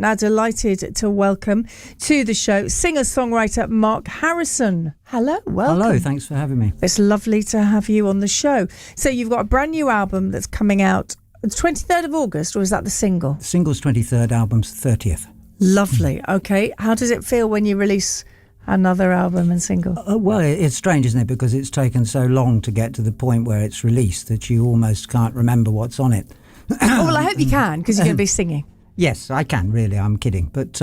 Now, delighted to welcome to the show singer-songwriter Mark Harrison. Hello, welcome. Hello, thanks for having me. It's lovely to have you on the show. So you've got a brand new album that's coming out the 23rd of August, or is that the single? The single's 23rd, album's 30th. Lovely. Okay. How does it feel when you release another album and single? Well, it's strange, isn't it? Because it's taken so long to get to the point where it's released that you almost can't remember what's on it. Oh, well, I hope you can, because you're going to be singing. Yes, I can, really. I'm kidding. But,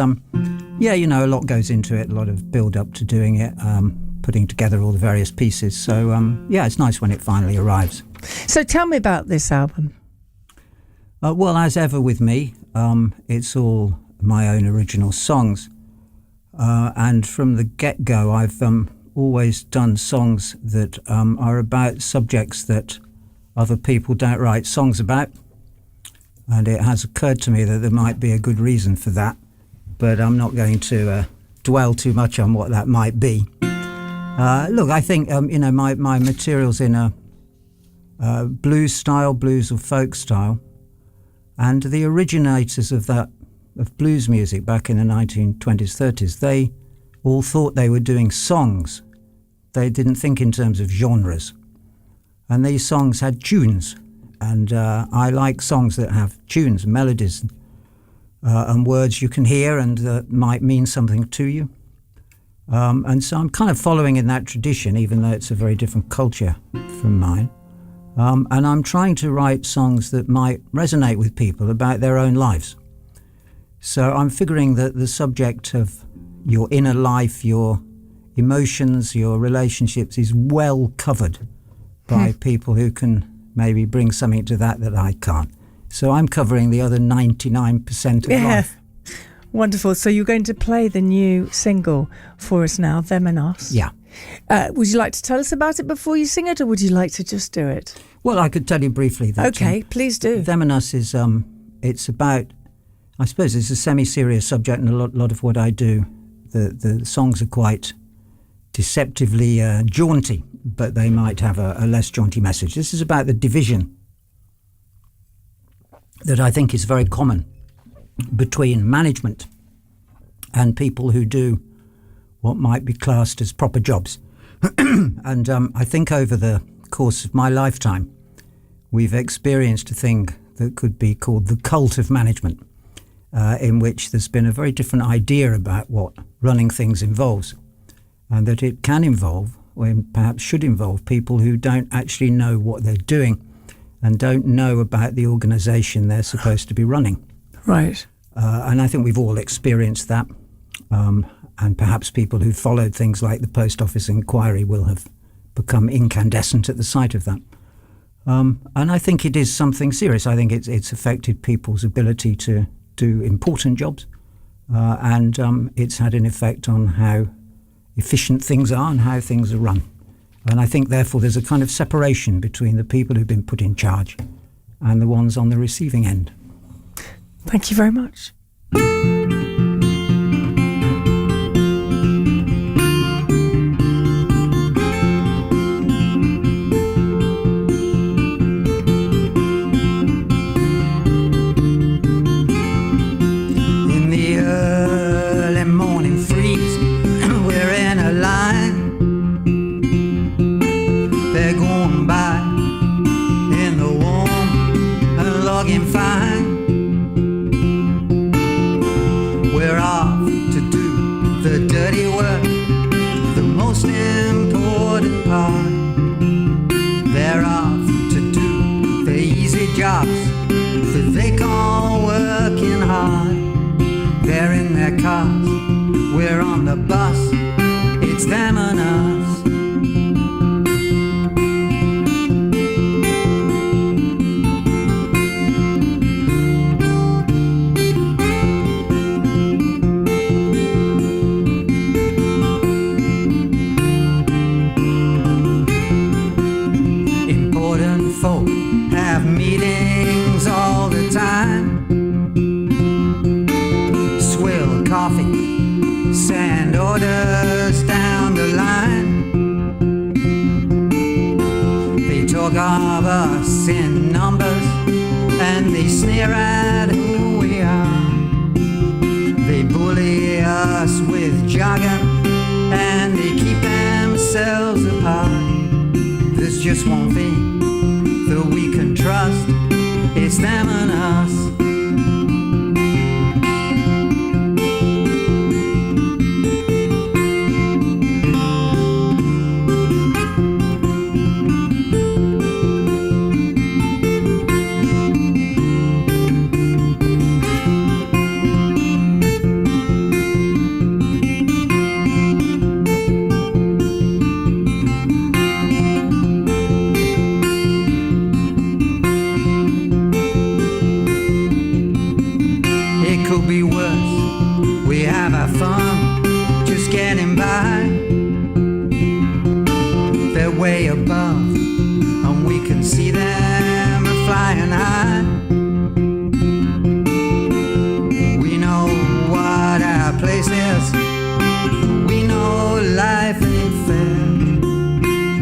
yeah, you know, a lot goes into it, a lot of build-up to doing it, putting together all the various pieces. So, yeah, it's nice when it finally arrives. So tell me about this album. Well, as ever with me, it's all my own original songs. And from the get-go, I've always done songs that are about subjects that other people don't write songs about. And it has occurred to me that there might be a good reason for that, but I'm not going to dwell too much on what that might be. Look, I think, you know, my material's in a blues style, blues or folk style, and the originators of blues music back in the 1920s, 30s, they all thought they were doing songs. They didn't think in terms of genres. And these songs had tunes. And I like songs that have tunes, melodies, and words you can hear and that might mean something to you. And so I'm kind of following in that tradition, even though it's a very different culture from mine. And I'm trying to write songs that might resonate with people about their own lives. So I'm figuring that the subject of your inner life, your emotions, your relationships is well covered by people who can maybe bring something to that I can't. So I'm covering the other 99% of life. Wonderful. So you're going to play the new single for us now, Them and Us. Yeah. Would you like to tell us about it before you sing it, or would you like to just do it? Well, I could tell you briefly that. Okay, please do. Them and Us is, it's about, I suppose it's a semi-serious subject, and a lot of what I do, the songs are quite deceptively jaunty, but they might have a less jaunty message. This is about the division that I think is very common between management and people who do what might be classed as proper jobs. And I think over the course of my lifetime, we've experienced a thing that could be called the cult of management, in which there's been a very different idea about what running things involves, and that it can involve, or perhaps should involve, people who don't actually know what they're doing and don't know about the organisation they're supposed to be running. Right. And I think we've all experienced that. And perhaps people who followed things like the Post Office inquiry will have become incandescent at the sight of that. And I think it is something serious. I think it's affected people's ability to do important jobs. And it's had an effect on how efficient things are and how things are run. And I think, therefore, there's a kind of separation between the people who've been put in charge and the ones on the receiving end. Thank you very much. We're on the bus, it's them and us. Important folk have meetings all the time. Swill coffee, send orders down the line. They talk of us in numbers and they sneer at who we are. bully us with jargon, and they keep themselves apart. There's just one thing that we can trust, it's them and us. Could be worse, we have our fun, just getting by. They're way above, and we can see them flying high. We know what our place is, we know life ain't fair.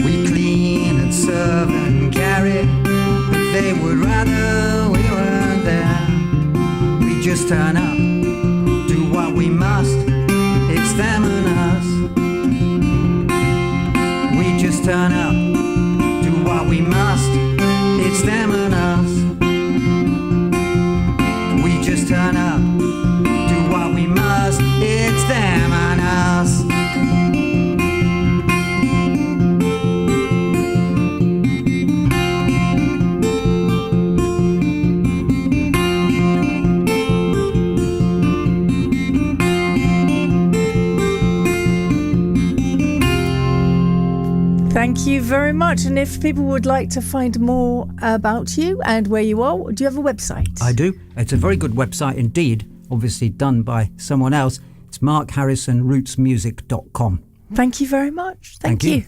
We clean and serve and carry, but they would rather we weren't there. We just turn up, do what we must, it's them and us. We just turn up, do what we must, it's them and us. We just turn up, do what we must, it's them and us. Thank you very much. And if people would like to find more about you and where you are, do you have a website? I do. It's a very good website indeed, obviously done by someone else. It's markharrisonrootsmusic.com. Thank you very much. Thank you.